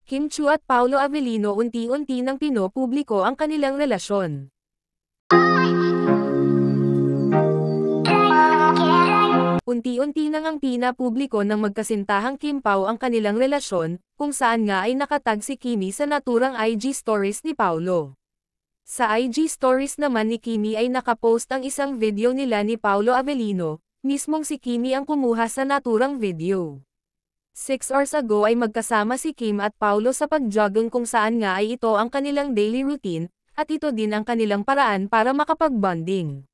Kim Chiu at Paolo Avellino unti-unti nang pinopubliko ang kanilang relasyon. Unti-unti nang ang pinapubliko ng magkasintahang Kim Pao ang kanilang relasyon, kung saan nga ay nakatag si Kimi sa naturang IG stories ni Paolo. Sa IG stories naman ni Kimi ay nakapost ang isang video nila ni Paolo Avellino, mismong si Kimi ang kumuha sa naturang video. 6 hours ago ay magkasama si Kim at Paolo sa pag-jogging kung saan nga ay ito ang kanilang daily routine, at ito din ang kanilang paraan para makapag-bonding.